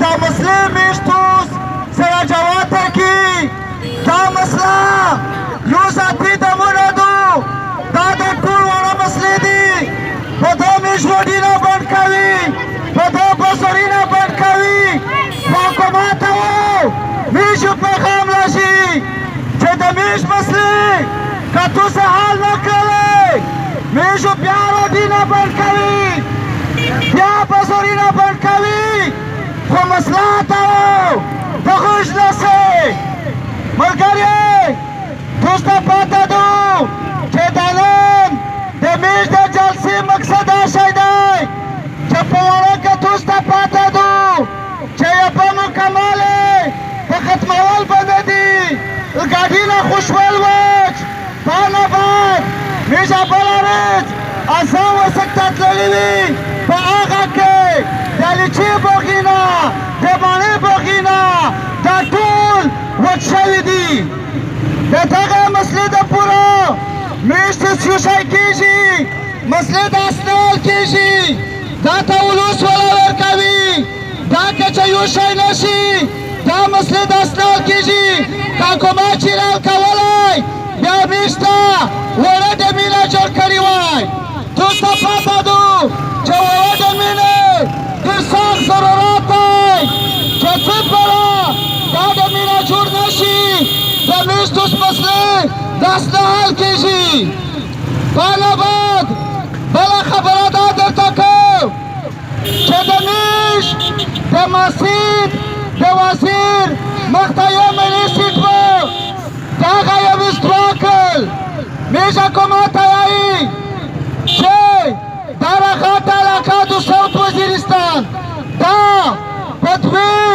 دا مسلې میشتوس سره جواب ورکړي دا مسله یو ذاتي دمونه دو دا د ټول وړه مسلې دي په دا میش روډي نه بند کوي په دا بسوري نه بند کوي خو حکومت ته و میشو پیغام راشي چې د میش مسلې که تو څه حل نه کړی میشو بیا روډي نه بند کوي بیا بسوري نه بند کوي خو مسله ته و د خوش نسې ملګري دوست پاته دو چې د نن د میش د جلسې مقصد دا شی دی چې په وړه کې دوست پاته دو چې یې په مکمل په ختمول باندې دي ګاډي نه خوشول وچ پانه باد میشه بله ورځ اسان وسکته تللي وي په هغه کې د لیچي بوغي نه د مڼې بوغي نه دا ټول وچ شوي دي د دغه مسلې د پوره میشت څه شی کېږي مسلې د اسنال کېږي دا ته ولوس ولا ورکوي دا که چې یو شی نشي دا مسلې د اسنال کېږي که حکومت چې رال کولی بیا میشت ته وړه ډمینه جوړ کړي وای دوسته پاته دو چې وړه ډمینې ډېر سخت ضرورت دی چې څه پره دا ډمینه جوړ نشي د میشتوس مسلې داس نه حل کېږي بله بعد بله خبره دا درته کوم چې د میش د مسجد د وزیر مخته یو ملي سیټ و د هغه یې ویسټرا کړل میش حکومت ته وایي چې دغه غټه علاقه د ساوت وزیرستان دا بدوي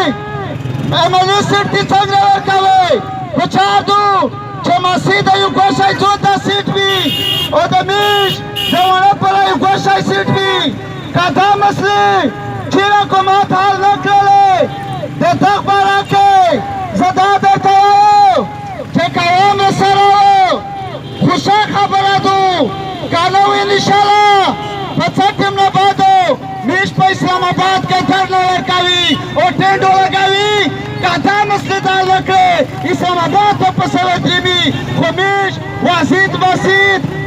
ملي سیټ دې څنګه ورکوئ په چار دو چې مسجد د یو ګوښی ځون دا سیټ وي او د میش د وړه پره یو ګوښی سیټ وي که دا مسلې چېرې حکومت حل نه کړلې د دغه باره کې زه دا درته وایم چې که عمر سره و خوشه خبره دو که نه وي انشاءالله په څه ټیم نه بعدو میش په اسلام آباد کې دھرنا ورکوي او ټینډو لګوي که دا مسلې ته حل نه کړې اسلام آباد به په سره درېږي خو میش واسید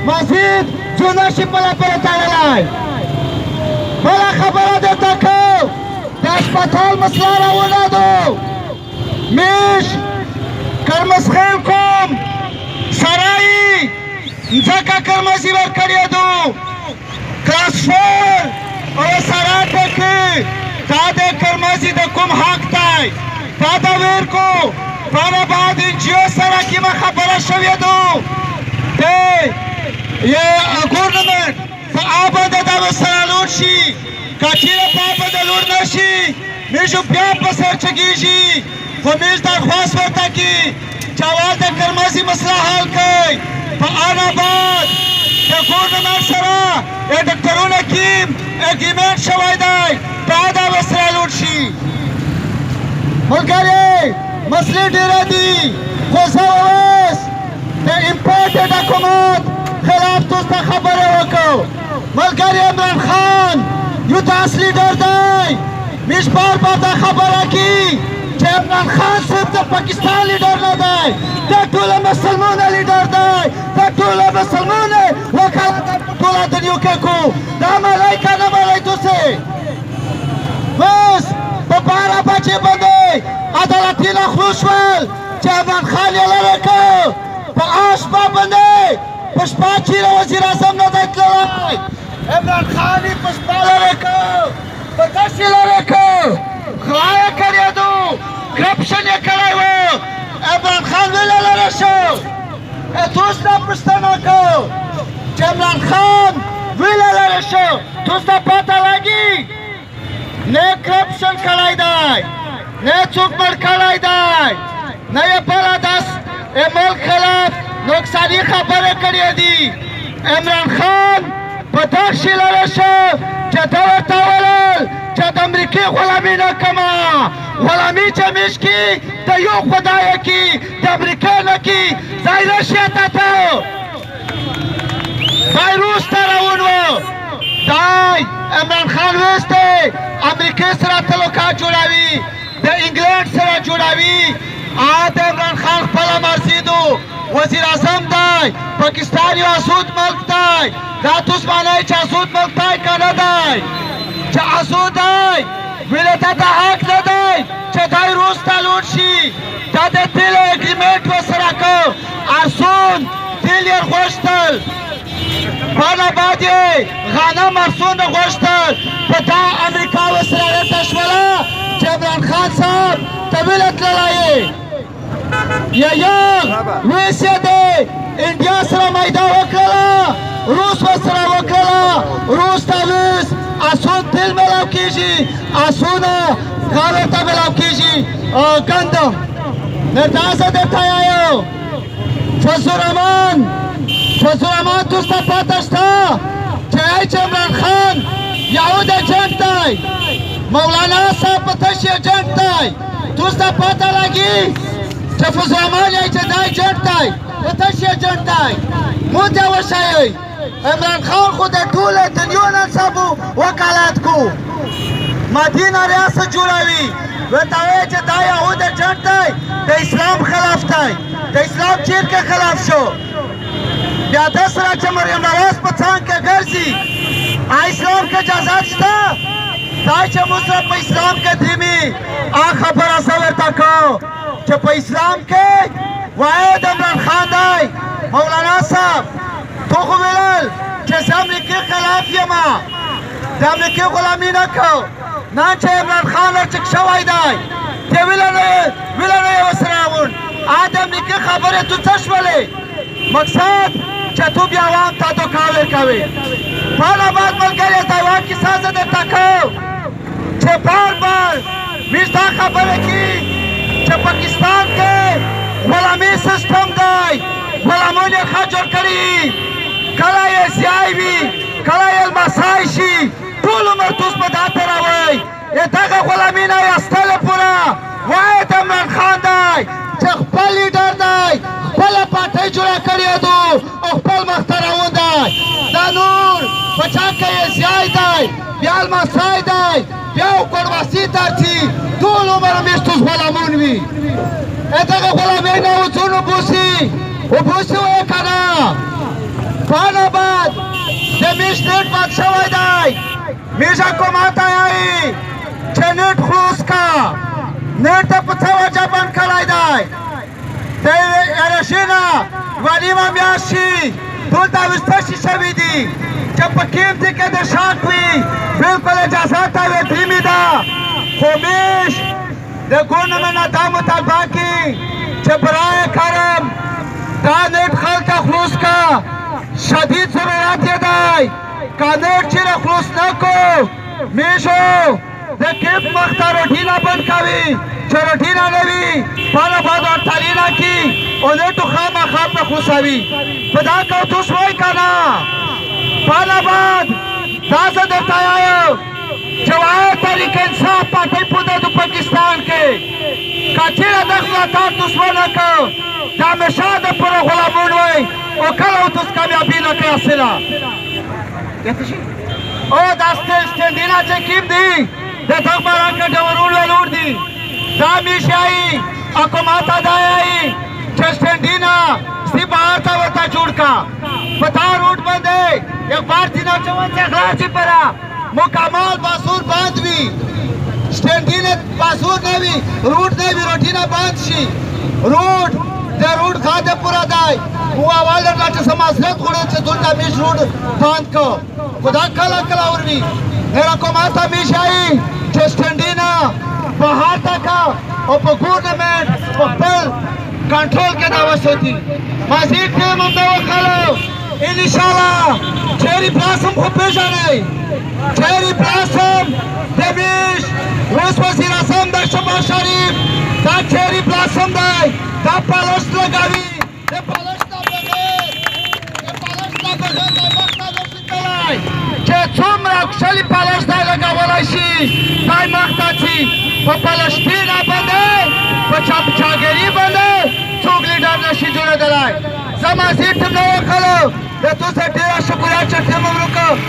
مسجد جو نشي بله پورې تړلی بله خبره درته کوم د هسپتال مسله راولادو میش کرمسخیل کوم سرایي ځکه کرمسي ورکړې دو کلاس 4 او سراټه کې دا د کرمسي د کوم حق دی دا د ویرکو پاره بعد انجیو سره کومه خبره شوې دو د ګورنمنټ په آباده دا سره لوټ شي که چېرې په آباده لوټ نه شي میشو بیا په سر چګېږي خو میش درخواست ورته کړي چې اول د کرمسي مسله حل کړئ په آن آباد د ګورنمنټ سره ډاکټرونه کیم اګریمنټ شوی دی بیا دا به سره لوټ شي ملګري مسلې ډېره دي خو زه اوس د امپورټډ حکومت خلاف تاسو ته خبره وکړو ملګري عمران خان یو داسې لیډر دی میش بار بار دا خبره کوي چې عمران خان صرف د پاکستان لیډر نه دی د ټوله مسلمانه لیډر دی د ټوله مسلمانه وکالت ټوله دنیا کې کو دا ملایکه نه ملای دوسې بس په 12 بجې باندې عدالتي لغړو شول چې عمران خان یې لرې کړ په اشبا باندې په شپه چېرې وزیر اعظم نه دی تللی عمران خان یې په شپه لرې کړ په داسې لرې کړ غلا یې کړې دو کرپشن یې کړی و عمران خان ولې لرې شو تاسو ته پوښتنه کوم چې عمران خان ولې لرې شو تاسو ته پته لګي نه کرپشن کړی دی نه څوک مړ کړی دی نه یې بله داس ملک خلاف نقصاني خبرې کړې دي عمران خان په دغه شي لرې شو چې ده ورته وویل چې د امریکې غلامي نه کومه غلامي چې میش کي د یو خدایه کي د امریکې نه کي ځای راشي ته دی روس ته روان و دی عمران خان ویستی امریکې سره تعلقات جوړوي د انګلند سره جوړوي د عمران خان خپله مرضي دو وزیر اعظم دی پاکستان یو اسود ملک دی دا تاسو معنی چې اسود ملک دی که نه دی چې اسود دی ویلې ته د حق نه دی چې دی روس ته لوټ شي دا د تیل اګریمنټ ورسره کو ارسون تیل یې غوښتل بله بعد یې غنم ارسون غوښتل په دا امریکا ورسره رټه شوله چې عمران خان صاحب ته ویله تللی یې یو ویس یې د انډیا سره معاهده وکړله روس ورسره وکړله روس ته ویس اسود تیل میلاو کېږي اسونه غاړو ته میلاو کېږي ګندم نو تاسو درته وایو فضل الرحمن تاسو ته پته شته چې عمران خان یهود ایجنټ دی مولانا صاحب په تش ایجنټ دی تاسو ته پته لګي چې فضل الرحمن چې دا ایجنټ دی په تش ایجنټ دی مو ته وښایئ عمران خان خو د ټوله دنیا نن سبا وکالت کو مدینه ریاست جوړوي ورته وایي چې دا یهود ایجنټ دی د اسلام خلاف دی د اسلام چیر کې خلاف شو بیا د سره چې مریم نواز په څنګ کې ګرځي اسلام کې اجازه شته دا چې موږ په اسلام کې دریمي خبره زه ورته کوم چې په اسلام کې وایي د عمران خان دی مولانا صاحب تو خو ویل چې زه امریکې خلاف یم د امریکې غلامي نه کوم نن چې عمران خان ورچک شوی دی ته ویله نه یې ورسره راوړ د امریکې خبرې تو څه شولې مقصد چې تو بیا عوام ته دوکه ورکوې بله بعد ملګري ته یوه کیسه زه درته کوم چې بار موږ دا خبره کوي چې پاکستان کې غلامي سیسټم دی غلامون یې ښه جوړ کړي کله یې سیای وي کله یې لمسی شي ټول عمر توس په دا تېروئ دغه غلامي نه ایستلې پوره وایي د عمران خان دی چې خپل لیډر دی خپله پارټۍ جوړه کړې ده او خپل مخ ته روان دی دا نور په چا کې یې زیای دی بیا لمسی دی بیا وکړواسي درځي ټول عمر مېشت اوس غلامون وي دغه غلامۍ نه وڅونه وبوسي وایې که نه بله بعد د میش نیټ بند شوی دی میش حکومت وایي چې نیټ خلاص کا نیټ ته په څه وجه بند کړی دی د انرژي نه یوه نیمه میاشت شي ټول دا ویسته شي شوي دي چې په قیمتي کې د شاک وي بلکل اجازه ته وي دریمې ده خو میش د ګورنمنټ نه دا مطالبه کوي چې برای کرم دا نیټ خلکه خلاص کا شدید ضرورت یې دی که نیټ چیرې خلاص نه کو میشو د کیمپ مخ ته روټینه بند کوي چې روټینه نه وي بله بعد ورتلي نه کي او نیټو خامخا پرې خلاصوي په دا کوتوس وایي که نه بله بعد دا زه درته وایم چې وایي تحریک انصاف پارټۍ پوده د پاکستان کې که چیرې دغه ملاتړ توس ونه کړ دا همیشه د پوره غلامون وی او کله توس کامیابي نه کوي حاصله او دا سټنډونه چې کوم دي د دغه باران کې ډورون ولور دي دا میشایي حکومت ته دا وایي چې سټنډونه سی بهر ته ورته جوړ کا په دا روډ باندې یک بار 354 خلاصي پره مکمل باسور بند وي سټنډونه باسور نه وي روډ نه وي روټینه بند شي روډ د روډ خاطر پوره دی مو اول درته څه مسئولیت غواړم چې دلته میش روډ بند کړو خو دا کله کله وروي حکومت ته میشایي چې سټنډونه بهر ته کا او په ګورنمنټ په خپل کنټرول کې دا وساتي مزید ټیم هم دا وکړو انشاءالله چیرې پلاسم خو پېژنئ چیرې پلاسم د میش اوس وزیر اعظم د شهباز شریف دا چیرې پلاسم دی دا پالش لګوي د پالش نه بغیر دی مخ ته نشي تللی چې څومره کښلي پالش دی لګولی شي دی مخ ته ځي په پلشتینه باندې په چاپچاګري باندې څوک لیډر نشي جوړېدلی زه مزید ټیم نه وکړو د تو سره ډېره شکریه چې ټیم هم وکړو